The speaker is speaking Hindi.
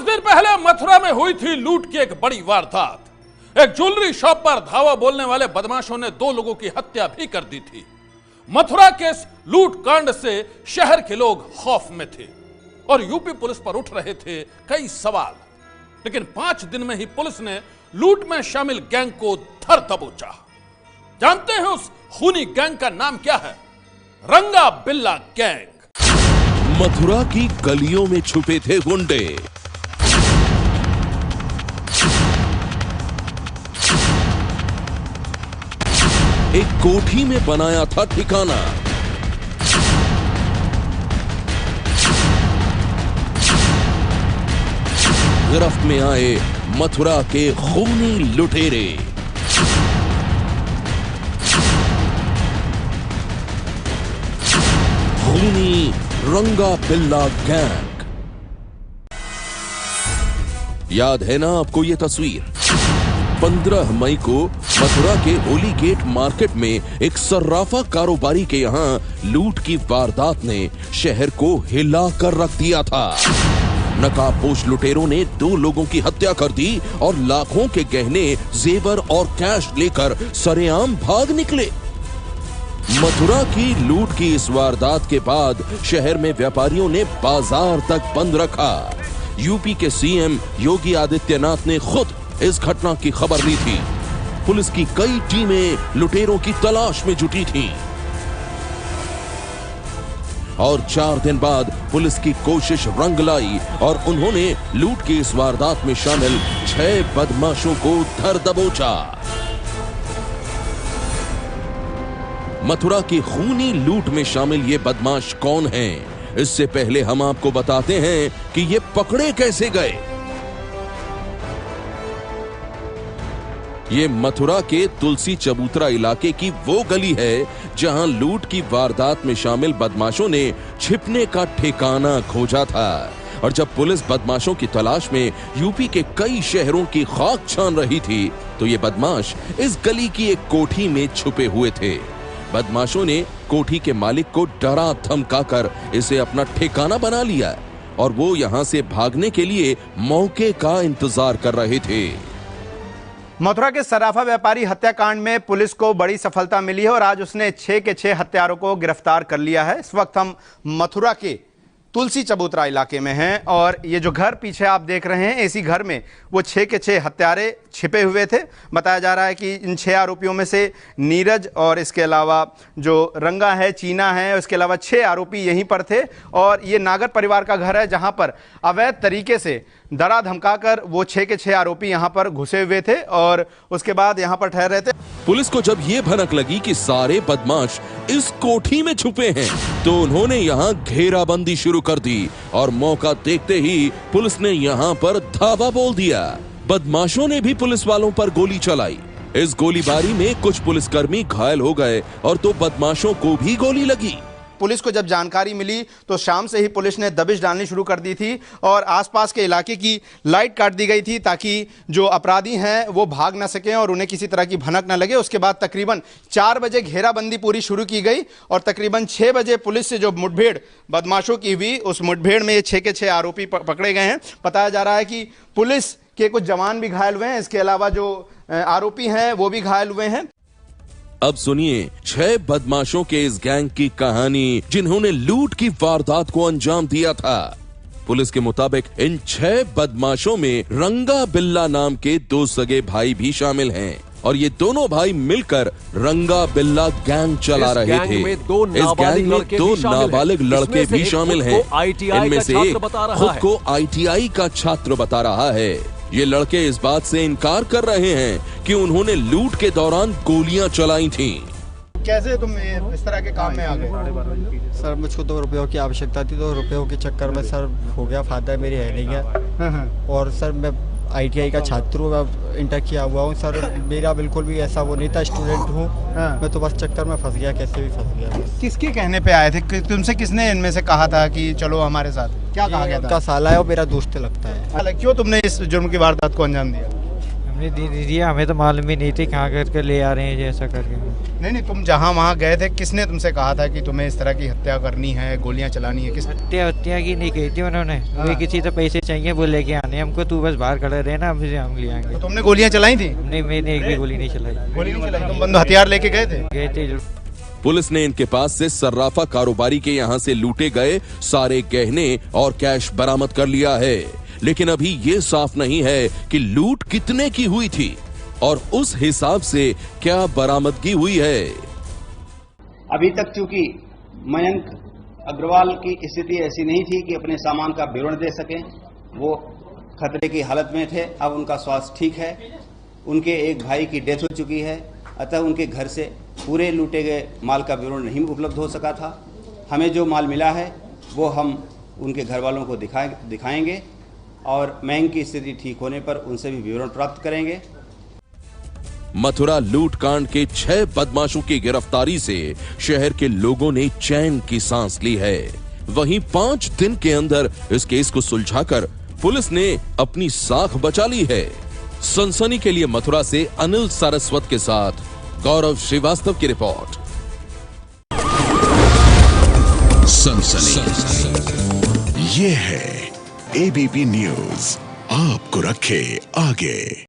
दिन पहले मथुरा में हुई थी लूट की एक बड़ी वारदात। एक ज्वेलरी शॉप पर धावा बोलने वाले बदमाशों ने 2 लोगों की हत्या भी कर दी थी। मथुरा के इस लूट कांड से शहर के लोग खौफ में थे और यूपी पुलिस पर उठ रहे थे कई सवाल। लेकिन 5 दिन में ही पुलिस ने लूट में शामिल गैंग को धर दबोचा। जानते हैं उस खूनी गैंग का नाम क्या है? रंगा बिल्ला गैंग। मथुरा की गलियों में छुपे थे गुंडे। एक कोठी में बनाया था ठिकाना। गिरफ्त में आए मथुरा के खूनी लुटेरे। खूनी रंगा बिल्ला गैंग। याद है ना आपको ये तस्वीर? 15 मई को मथुरा के होली गेट मार्केट में एक सर्राफा कारोबारी के यहां लूट की वारदात ने शहर को हिला कर रख दिया था। नकाबपोश लुटेरों ने 2 लोगों की हत्या कर दी और लाखों के गहने, जेवर और कैश लेकर सरेआम भाग निकले। मथुरा की लूट की इस वारदात के बाद शहर में व्यापारियों ने बाजार तक बंद रखा। यूपी के सीएम योगी आदित्यनाथ ने खुद इस घटना की खबर ली थी। पुलिस की कई टीमें लुटेरों की तलाश में जुटी थीं। और 4 दिन बाद पुलिस की कोशिश रंग लाई और उन्होंने लूट की इस वारदात में शामिल 6 बदमाशों को धर दबोचा। मथुरा की खूनी लूट में शामिल ये बदमाश कौन हैं? इससे पहले हम आपको बताते हैं कि ये पकड़े कैसे गए। ये मथुरा के तुलसी चबूतरा इलाके की वो गली है जहां लूट की वारदात में शामिल बदमाशों ने छिपने का ठिकाना खोजा था। और जब पुलिस बदमाशों की तलाश में यूपी के कई शहरों की खाक छान रही थी तो ये बदमाश इस गली की एक कोठी में छुपे हुए थे। बदमाशों ने कोठी के मालिक को डरा धमकाकर इसे अपना ठिकाना बना लिया और वो यहां से भागने के लिए मौके का इंतजार कर रहे थे। मथुरा के सराफा व्यापारी हत्याकांड में पुलिस को बड़ी सफलता मिली है और आज उसने 6 के 6 हत्यारों को गिरफ्तार कर लिया है। इस वक्त हम मथुरा के तुलसी चबूतरा इलाके में हैं और ये जो घर पीछे आप देख रहे हैं, इसी घर में वो 6 के 6 हत्यारे छिपे हुए थे। बताया जा रहा है कि इन 6 आरोपियों में से नीरज और इसके अलावा जो रंगा है, चीना है, उसके अलावा 6 आरोपी यहीं पर थे। और ये नागर परिवार का घर है जहां पर अवैध तरीके से डरा धमकाकर वो 6 के 6 आरोपी यहां पर घुसे हुए थे और उसके बाद यहां पर ठहर रहे थे। पुलिस को जब ये भनक लगी कि सारे बदमाश इस कोठी में छुपे हैं तो उन्होंने यहां घेराबंदी शुरू कर दी और मौका देखते ही पुलिस ने यहां पर धावा बोल दिया। बदमाशों ने भी पुलिस वालों पर गोली चलाई। इस गोलीबारी में कुछ पुलिसकर्मी घायल हो गए और तो बदमाशों को भी गोली लगी। पुलिस को जब जानकारी मिली तो शाम से ही पुलिस ने दबिश डालनी शुरू कर दी थी और आसपास के इलाके की लाइट काट दी गई थी ताकि जो अपराधी हैं वो भाग ना सकें और उन्हें किसी तरह की भनक ना लगे। उसके बाद तकरीबन 4 बजे घेराबंदी पूरी शुरू की गई और तकरीबन 6 बजे पुलिस से जो मुठभेड़ बदमाशों की हुई, उस मुठभेड़ में ये 6 के 6 आरोपी पकड़े गए हैं। बताया जा रहा है कि पुलिस के कुछ जवान भी घायल हुए हैं, इसके अलावा जो आरोपी हैं वो भी घायल हुए हैं। अब सुनिए 6 बदमाशों के इस गैंग की कहानी जिन्होंने लूट की वारदात को अंजाम दिया था। पुलिस के मुताबिक इन 6 बदमाशों में रंगा बिल्ला नाम के 2 सगे भाई भी शामिल हैं और ये दोनों भाई मिलकर रंगा बिल्ला गैंग चला रहे थे। इस गैंग में 2 नाबालिग लड़के भी शामिल हैं। इनमें से एक खुद को ITI का छात्र बता रहा है। ये लड़के इस बात से इनकार कर रहे हैं कि उन्होंने लूट के दौरान गोलियां चलाई थीं। कैसे तुम इस तरह के काम में आ गए? सर मुझको 2 रुपयों की आवश्यकता थी, 2 रुपयों के चक्कर में सर हो गया। फादर मेरी है नहीं है और सर मैं ITI का छात्र हूँ, मैं इंटर किया हुआ हूँ सर। मेरा बिल्कुल भी ऐसा वो नहीं था, स्टूडेंट हूँ मैं, तो बस चक्कर में फंस गया, कैसे भी फंस गया। किसके कहने पे आए थे? तुमसे किसने इनमें से कहा था कि चलो हमारे साथ? क्या कहा गया था? उनका साला है और मेरा दोस्त लगता है। क्यों तुमने इस जुर्म की वारदात को अंजाम दिया? हमने दे दिया, हमें तो मालूम भी नहीं थी कहाँ करके ले आ रहे हैं जैसा करके। नहीं, तुम जहाँ वहाँ गए थे, किसने तुमसे कहा था कि तुम्हें इस तरह की हत्या करनी है, गोलियां चलानी है? किस हत्या की नहीं कही थी उन्होंने, वे किसी से पैसे चाहिए वो लेके आने हमको, तू बस बाहर खड़े रहना, हम ले आएंगे। तो तुमने गोलियां चलाई थी? नहीं, मैंने एक भी गोली नहीं चलाई। गोली नहीं चलाई, तुम बंदूक हथियार लेके गए थे? गए थे। पुलिस ने इनके पास से सर्राफा कारोबारी के यहाँ से लूटे गए सारे गहने और कैश बरामद कर लिया है, लेकिन अभी ये साफ नहीं है कि लूट कितने की हुई थी और उस हिसाब से क्या बरामदगी हुई है। अभी तक चूंकि मयंक अग्रवाल की स्थिति ऐसी नहीं थी कि अपने सामान का विवरण दे सकें, वो खतरे की हालत में थे। अब उनका स्वास्थ्य ठीक है, उनके एक भाई की डेथ हो चुकी है, अतः उनके घर से पूरे लूटे गए माल का विवरण नहीं उपलब्ध हो सका था। हमें जो माल मिला है वो हम उनके घर वालों को दिखाएंगे और मयंक की स्थिति ठीक होने पर उनसे भी विवरण प्राप्त करेंगे। मथुरा लूट कांड के 6 बदमाशों की गिरफ्तारी से शहर के लोगों ने चैन की सांस ली है। वहीं 5 दिन के अंदर इस केस को सुलझाकर पुलिस ने अपनी साख बचा ली है। सनसनी के लिए मथुरा से अनिल सारस्वत के साथ गौरव श्रीवास्तव की रिपोर्ट। सनसनी ये है एबीपी न्यूज, आपको रखे आगे।